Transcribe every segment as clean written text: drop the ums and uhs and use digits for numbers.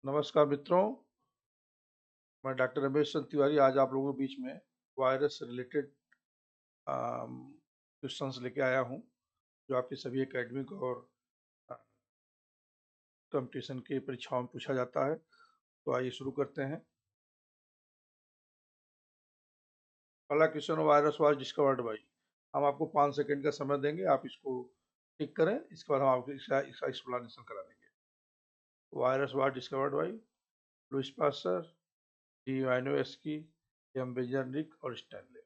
नमस्कार मित्रों, मैं डॉक्टर रमेश चंद्र तिवारी आज आप लोगों के बीच में वायरस से रिलेटेड क्वेश्चंस लेके आया हूं, जो आपकी सभी एकेडमिक और कंपटीशन की परीक्षाओं में पूछा जाता है। तो आइए शुरू करते हैं। पहला question, virus was discovered by. हम आपको 5 सेकंड का समय देंगे, आप इसको टिक करें, इसके बाद हम आपको इसका एक्सप्लेनेशन करा देंगे। Virus was discovered by Louis Pasteur, D Ivanovsky, M Beijerinck और स्टैनले।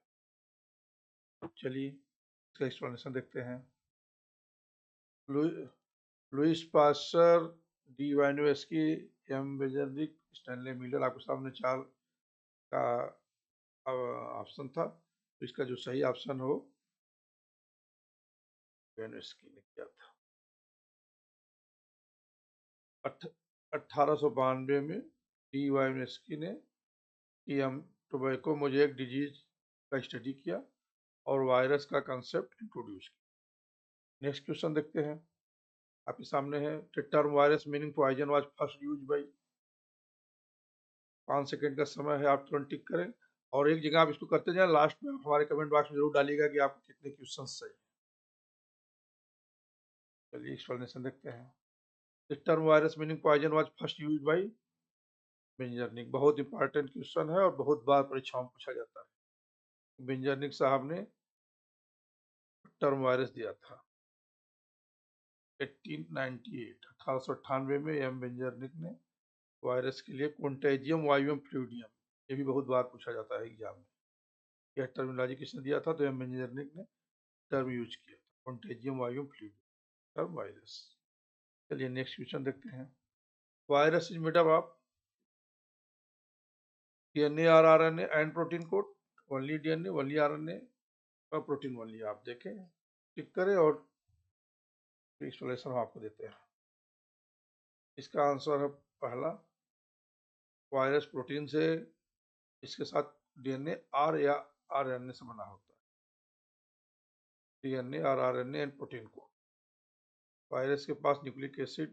चलिए इसका एक्सप्लेनेशन देखते हैं। Louis Pasteur, D Ivanovsky, M Beijerinck, Stanley Miller, आपके सामने 4 का ऑप्शन था। तो इसका जो सही ऑप्शन हो, वाइनोवस्की ने किया था। 1892 में डी वाइनोवस्की ने टीएम टोबैको मोज़ेक डिजीज का स्टडी किया और वायरस का कंसेप्ट इंट्रोड्यूस किया। नेक्स्ट क्वेश्चन देखते हैं, आपके सामने है। The term virus meaning poison was first use by. 5 second का समय है, आप तुरंत टिक करें और एक जगह आप इसको करते जाएं। लास्ट में आप हमारे कमेंट बॉक्स में जरूर डालिएगा कि आपको कितने क्वेश्चन सही। चलिए एक्सप्लेनेशन देखते हैं। The term virus meaning poison was first use by Beijerinck. बहुत इंपॉर्टेंट क्वेश्चन है और बहुत बार परीक्षाओं में पूछा जाता है। बेंजरनिक साहब ने टर्म वायरस दिया था 1898 में। एम बेंजरनिक ने वायरस के लिए कॉन्टेजियम वायुम फ्लूइडियम, ये भी बहुत बार पूछा जाता है एग्जाम में। यह टर्मिनोलॉजी किसने दिया था? तो एम बेंजरनिक ने टर्म यूज किया था, contagium vivum fluidum term virus. चलिए नेक्स्ट क्वेश्चन देखते हैं। Virus is made up of DNA और RNA and protein coat. Only DNA, only RNA और प्रोटीन ओनली। आप देखें, टिक करें और एक्सप्लेनेशन हम आपको देते हैं। इसका आंसर है पहला, वायरस प्रोटीन से, इसके साथ डीएनए आर या आरएनए से बना होता है। डीएनए और RNA and protein code. Virus के पास न्यूक्लिक एसिड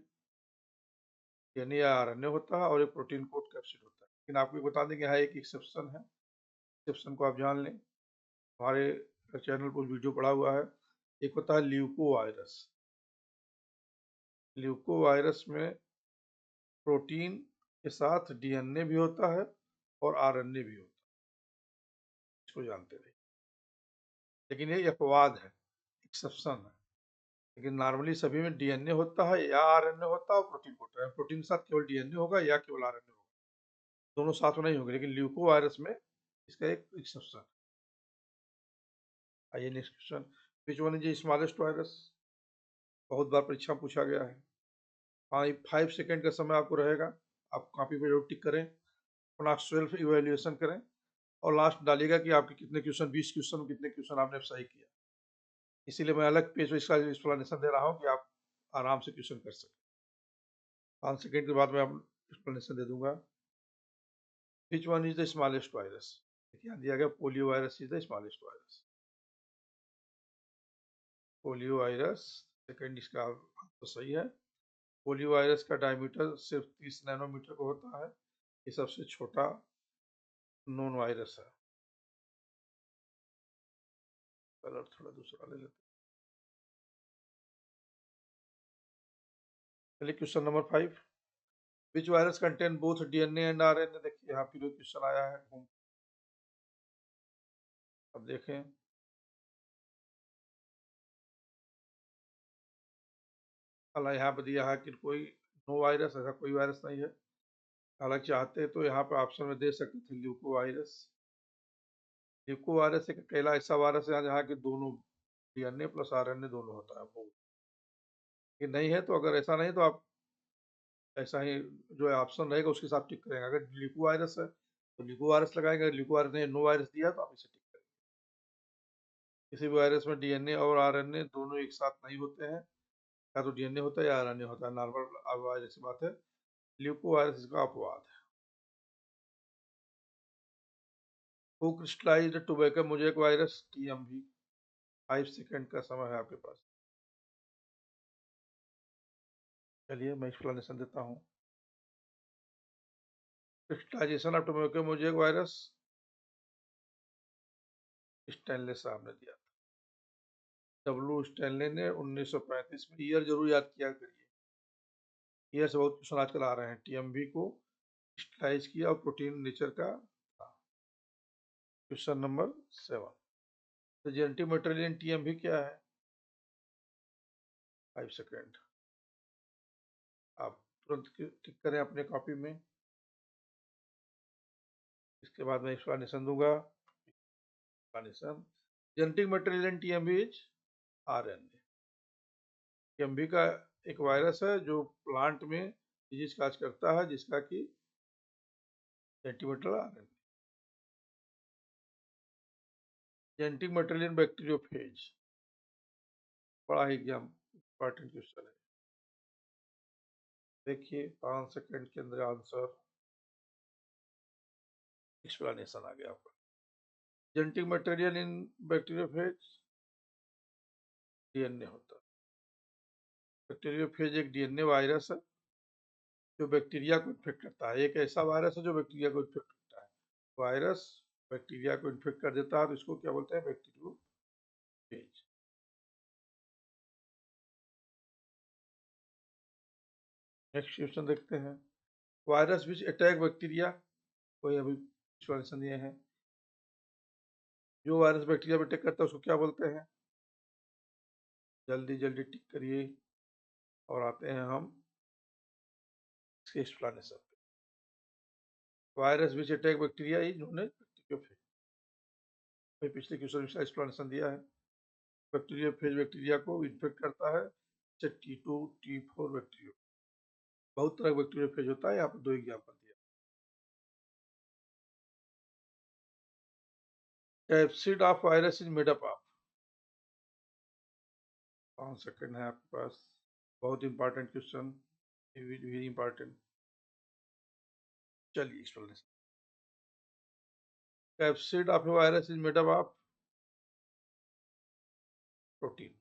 डीएनए या आरएनए होता है और एक प्रोटीन कोड कैप्सिड होता है। लेकिन आपको बता दें कि यहाँ एक एक्सेप्शन है, एक्सेप्शन को आप जान लें। हमारे चैनल पर वीडियो पड़ा हुआ है। एक होता है ल्यूको वायरस। ल्यूको वायरस में प्रोटीन के साथ डीएनए भी होता है और आरएनए भी होता है, इसको जानते रहिए। लेकिन ये अपवाद है, एक्सेप्शन है। लेकिन नॉर्मली सभी में डीएनए होता है या आरएनए होता है और प्रोटीन होता है। प्रोटीन के साथ केवल डीएनए होगा या केवल आरएनए होगा, दोनों साथ में नहीं होंगे। लेकिन ल्यूको वायरस में इसका एक एक्सेप्शन है। आइए next question. Which one is smallest virus. बहुत बार परीक्षा में पूछा गया है। 5 सेकंड का समय आपको रहेगा, आप कॉपी पे जरूर टिक करें, अपना सेल्फ इवेल्युएशन करें और लास्ट डालिएगा कि आपके कितने क्वेश्चन, 20 क्वेश्चन में कितने क्वेश्चन आपने सही किया। इसीलिए मैं अलग पेज पे इसका एक्सप्लेनेशन दे रहा हूँ कि आप आराम से क्वेश्चन कर सकें। 5 सेकंड के बाद मैं आपको एक्सप्लेनेशन दे दूंगा। Which one is the smallest virus. यहाँ दिया गया polio virus is the smallest virus. Polio virus second, इसका तो सही है। पोलियो वायरस का डायमीटर सिर्फ 30 नैनोमीटर का होता है। ये सबसे छोटा नॉन वायरस है। कलर थोड़ा दूसरा ले लेते हैं। चलिए question number 5। Which virus contain both DNA and RNA. देखिए यहाँ पे क्वेश्चन आया है। अब देखें, हालांकि यहाँ पर दिया है कि कोई नो वायरस, ऐसा कोई वायरस नहीं है। हालांकि चाहते तो यहाँ पे ऑप्शन में दे सकते थे ल्यूको वायरस। ल्यूको वायरस एक अकेला ऐसा वायरस है जहाँ के दोनों डीएनए प्लस आरएनए दोनों होता है। वो ये नहीं है, तो अगर ऐसा नहीं तो आप ऐसा ही जो ऑप्शन रहेगा उसके साथ टिक करेंगे। अगर ल्यूको वायरस है तो ल्यूको वायरस लगाएंगे, ल्यूको वायरस ने नो वायरस दिया तो आप इसे टिक करेंगे। किसी भी वायरस में डीएनए और आरएनए दोनों एक साथ नहीं होते हैं, या तो डीएनए होता है या आरएनए होता है। नॉर्मल वायरस की बात है, ल्यूको वायरस इसका अपवाद है। Who crystallised tobacco mosaic virus, TMV. 5 second का समय है आपके पास। चलिए मैं एक्सप्लेनेशन देता हूँ। Crystallisation of tobacco mosaic virus, Stanley साहब ने दिया था। डब्ल्यू स्टैनले ने 1935 में, ईयर जरूर याद किया करिए, ईयर से बहुत क्वेश्चन आजकल आ रहे हैं। टीएमबी को क्रिस्टलाइज किया और प्रोटीन नेचर का था। क्वेश्चन नंबर 7, तो जेनेटिक मटेरियल इन टीएमबी क्या है? 5 सेकेंड, आप तुरंत टिक करें अपने कॉपी में। इसके बाद मैं एक्सप्लेनेशन दूंगा। Explanation, genetic material in TMB is RNA. TMB का एक वायरस है जो प्लांट में डिजीज काज करता है, जिसका कि genetic material RNA. Genetic material इन बैक्टीरियोफेज, बड़ा ही एग्जाम इंपॉर्टेंट क्वेश्चन है। देखिए 5 सेकंड के अंदर आंसर, एक्सप्लेनेशन आ गया आपका। जेनेटिक मटेरियल इन बैक्टीरियोफेज डीएनए होता है। बैक्टीरियोफेज एक डीएनए वायरस है जो बैक्टीरिया को इन्फेक्ट करता है। एक ऐसा वायरस है जो बैक्टीरिया को इन्फेक्ट करता है। वायरस बैक्टीरिया को इन्फेक्ट कर देता है तो इसको क्या बोलते हैं? बैक्टीरियोफेज। नेक्स्ट क्वेश्चन देखते हैं। वायरस विच अटैक बैक्टीरिया, कोई अभी एक्सप्लेनेशन दिए हैं। जो वायरस बैक्टीरिया पे अटैक करता है उसको क्या बोलते हैं? जल्दी जल्दी टिक करिए और आते हैं हम इसके एक्सप्लेनेशन पे। Virus which attack bacteria is known as bacteriophage. पिछले क्वेश्चन में एक्सप्लेनेशन दिया है। बैक्टीरियोफेज बैक्टीरिया को इन्फेक्ट करता है, जैसे T2 T4 बैक्टीरिया। बहुत तरह का बैक्टीरियोफेज होता है, यहाँ पर 2 एग्जाम्पल दिया। Capsid of virus is made up of, 5 second है आपके पास। बहुत इंपॉर्टेंट क्वेश्चन, वेरी इंपॉर्टेंट। चलिए explanation. Capsid of virus is made up of protein,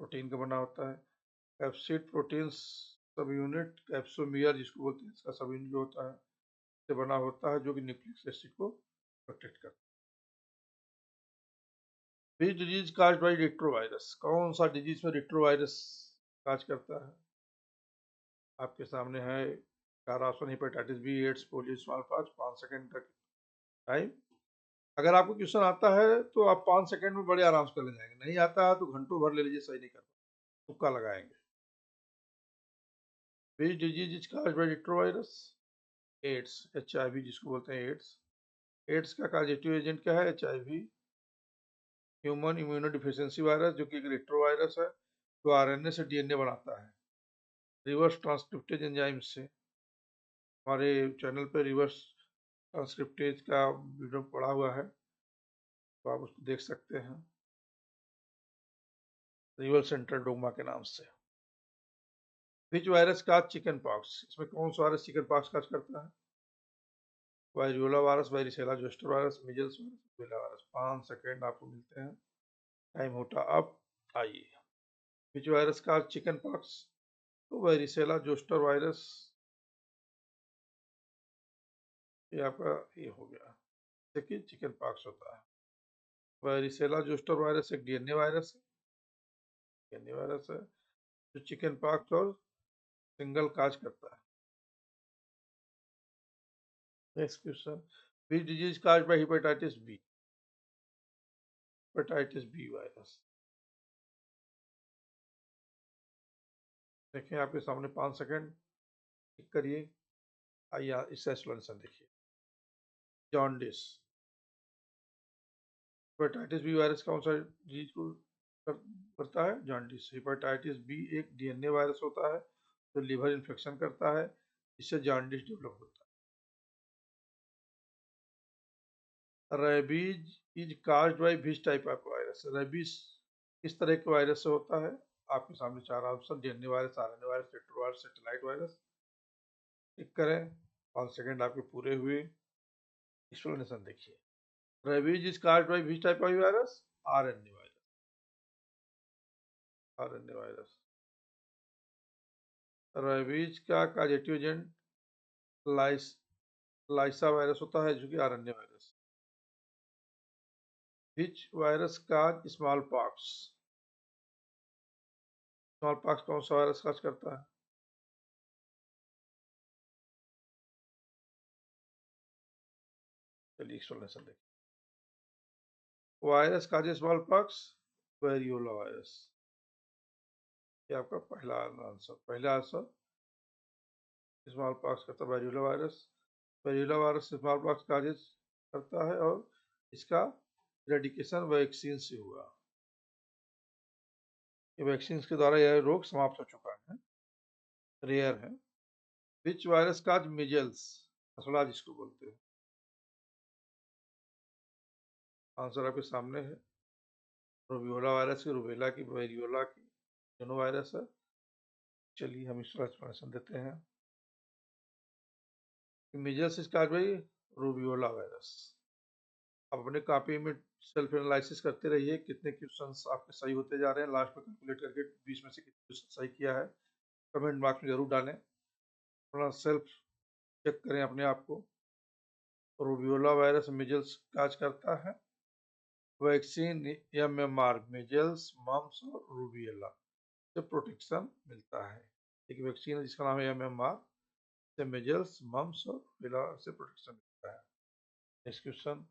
protein का बना होता है। कैप्सिड प्रोटीन सब यूनिट कैप्सोमियर जिसको बोलते हैं, इसका सब यूनिट जो होता है से बना होता है, जो कि न्यूक्लिक एसिड को प्रोटेक्ट करता है। Which disease caused by retrovirus, कौन सा डिजीज में रेट्रोवायरस काज करता है? आपके सामने है 4 option, hepatitis B, AIDS, polio, small pox. 5 second तक टाइम। अगर आपको क्वेश्चन आता है तो आप 5 सेकंड में बड़े आराम से कर ले जाएंगे, नहीं आता है तो घंटों भर ले लीजिए, सही नहीं कर पाए तुक्का लगाएंगे। Which disease is caused by retrovirus? AIDS, HIV जिसको बोलते हैं एड्स। एड्स का काजेटिव एजेंट क्या है? HIV, ह्यूमन इम्यूनोडिफिशियंसी वायरस, जो कि एक रेट्रोवायरस है जो आरएनए से डीएनए बनाता है रिवर्स ट्रांसक्रिप्टेज एंजाइम से। हमारे चैनल पे रिवर्स ट्रांसक्रिप्टेज का वीडियो पड़ा हुआ है, तो आप उसको देख सकते हैं, रिवर्स सेंट्रल डोगमा के नाम से। विच वायरस का चिकन पॉक्स, इसमें कौन सा वायरस चिकन पॉक्स काज करता है? Variola virus, varicella zoster virus, measles virus, rubella virus. 5 second आपको मिलते हैं, टाइम होता अब। आइए, विच वायरस का चिकन पॉक्स? तो वायरिसेला जोस्टर वायरस, ये आपका ये हो गया, देखिए चिकन पॉक्स होता है। वायरिसेला जोस्टर वायरस एक डीएनए वायरस है, डीएनए वायरस है जो चिकन पॉक्स और सिंगल काज करता है। Next question, which disease cause by hepatitis B? Hepatitis B virus. देखिए आपके सामने 5 सेकंड, टिक करिए। आइए इसका एक्सप्लेनेशन देखिए। जॉन्डिस, हेपेटाइटिस बी वायरस कौन सा डिजीज को करता है? जॉन्डिस। हेपेटाइटिस बी एक डीएनए वायरस होता है जो लिवर इन्फेक्शन करता है, जिससे जॉन्डिस डेवलप होता है। Rabies is caused by which type of virus? Rabies किस तरह के वायरस से होता है? आपके सामने 4 option, DNA virus, RNA virus, retrovirus, satellite virus. Tick करें, 5 सेकंड आपके पूरे हुए। एक्सप्लेनेशन देखिए। Rabies is caused by which type of virus? RNA virus, RNA virus. Rabies का काजेटिव एजेंट लाइसा वायरस होता है जो कि RNA virus. Which virus cause smallpox? Smallpox कौन सा वायरस काज करता है? चलिए एक्सप्लेनेशन देखिए। Virus cause smallpox, variola virus. ये आपका पहला आंसर। स्मॉल पॉक्स करता है variola virus. Variola virus small pox causes करता है और इसका रेडिकेशन वैक्सीन से हुआ। ये वैक्सीन के द्वारा यह रोग समाप्त हो चुका है, रेयर है। विच वायरस काज मिजल्स? असला जिसको बोलते हैं। आंसर आपके सामने है। रूबियोला वायरस की, रूबेला की, वेरियोला की दोनों वायरस है। चलिए हम इसका एक्सप्लेनेशन देते हैं। Measles is cause by rubeola virus. आप अपने कॉपी में सेल्फ एनालिसिस करते रहिए, कितने क्वेश्चंस आपके सही होते जा रहे हैं। लास्ट में कैलकुलेट करके 20 में से कितने क्वेश्चन सही किया है कमेंट बॉक्स में जरूर डालें। थोड़ा सेल्फ चेक करें अपने आप को। रूबियोला वायरस मिजल्स काज करता है। वैक्सीन MMR मिजल्स, मम्स और रूबियोला से प्रोटेक्शन मिलता है। एक वैक्सीन है जिसका नाम है MMR, से मिजल्स, मम्स और रूबियोला से प्रोटेक्शन मिलता है। नेक्स्ट क्वेश्चन,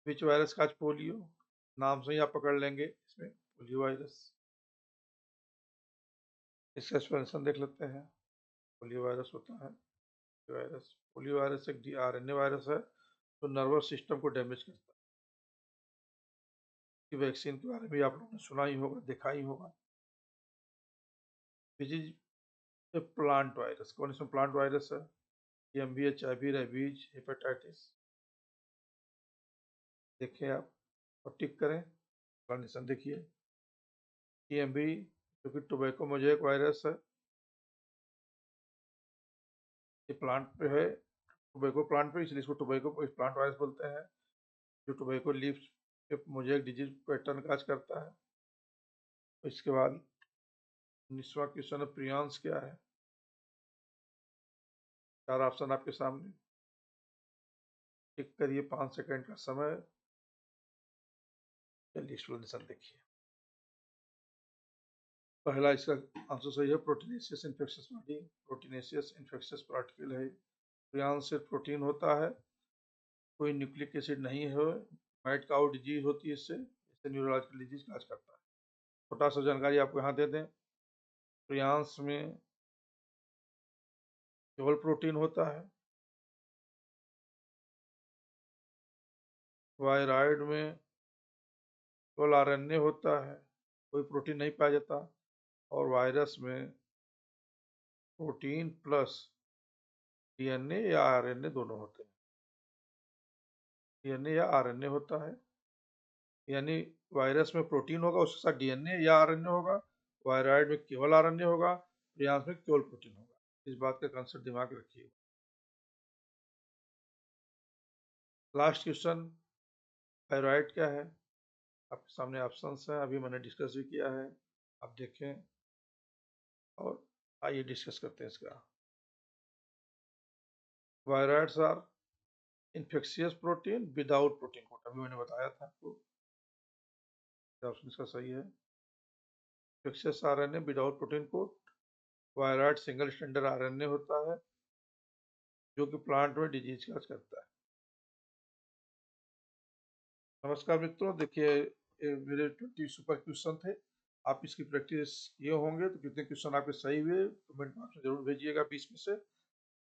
विच वायरस काज पोलियो? नाम से ही आप पकड़ लेंगे इसमें पोलियो वायरस। इसका एक्सप्लेनेशन देख लेते हैं। पोलियो वायरस होता है पोलियो वायरस एक आरएनए वायरस है जो नर्वस सिस्टम को डैमेज करता है। कि वैक्सीन के बारे में आप लोगों ने सुना ही होगा, देखा ही होगा। Which is a plant virus? कौन इसमें प्लांट वायरस है? TMV, HIV, rabies, hepatitis. देखें आप और टिक करें। एक्सप्लेनेशन देखिए। TMV जो कि टोबैको मोजेक वायरस है, ये प्लांट पे है, टोबैको प्लांट पे, इसलिए इसको टोबैको प्लांट वायरस बोलते हैं। जो टोबैको लीफ पे मोजेक डिजीज पैटर्न काज करता है। इसके बाद 19वां क्वेश्चन है, प्रियांस क्या है? 4 ऑप्शन आपके सामने, टिक करिए, 5 सेकंड का समय। चलिए एक्सप्लेनेशन देखिए। पहला इसका आंसर सही है, proteinaceous infectious body. Proteinaceous infectious particle है। प्रियांस से प्रोटीन होता है, कोई न्यूक्लिक एसिड नहीं है। वाइट काउ डिजीज होती है, इससे न्यूरोलॉजिकल डिजीज काज करता है। छोटा सा जानकारी आपको यहाँ दे दें, प्रियांस में केवल प्रोटीन होता है। वायराइड में केवल RNA होता है, कोई प्रोटीन नहीं पाया जाता। और वायरस में प्रोटीन प्लस DNA या RNA दोनों होते हैं। DNA या RNA होता है, यानी वायरस में प्रोटीन होगा, उसके साथ DNA या RNA होगा। वायराइड में केवल RNA होगा, प्रियांस में केवल प्रोटीन होगा। इस बात का कंसेप्ट दिमाग में रखिए। लास्ट क्वेश्चन, थायराइड क्या है? आपके सामने ऑप्शंस हैं, अभी मैंने डिस्कस भी किया है, आप देखें और आइए डिस्कस करते हैं इसका। Viroids are infectious protein without protein coat, अभी मैंने बताया था आपको। ऑप्शन इसका सही है। Infectious RNA without protein coat. Viroid single stranded RNA होता है जो कि प्लांट में डिजीज काज करता है। नमस्कार मित्रों, देखिए ये मेरे 20 सुपर क्वेश्चन थे। आप इसकी प्रैक्टिस किए होंगे तो कितने क्वेश्चन आपके सही हुए कमेंट बॉक्स में जरूर भेजिएगा 20 में से।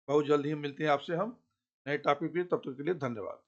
बहुत जल्द ही मिलते हैं आपसे हम नए टॉपिक पे, तब तक के लिए धन्यवाद।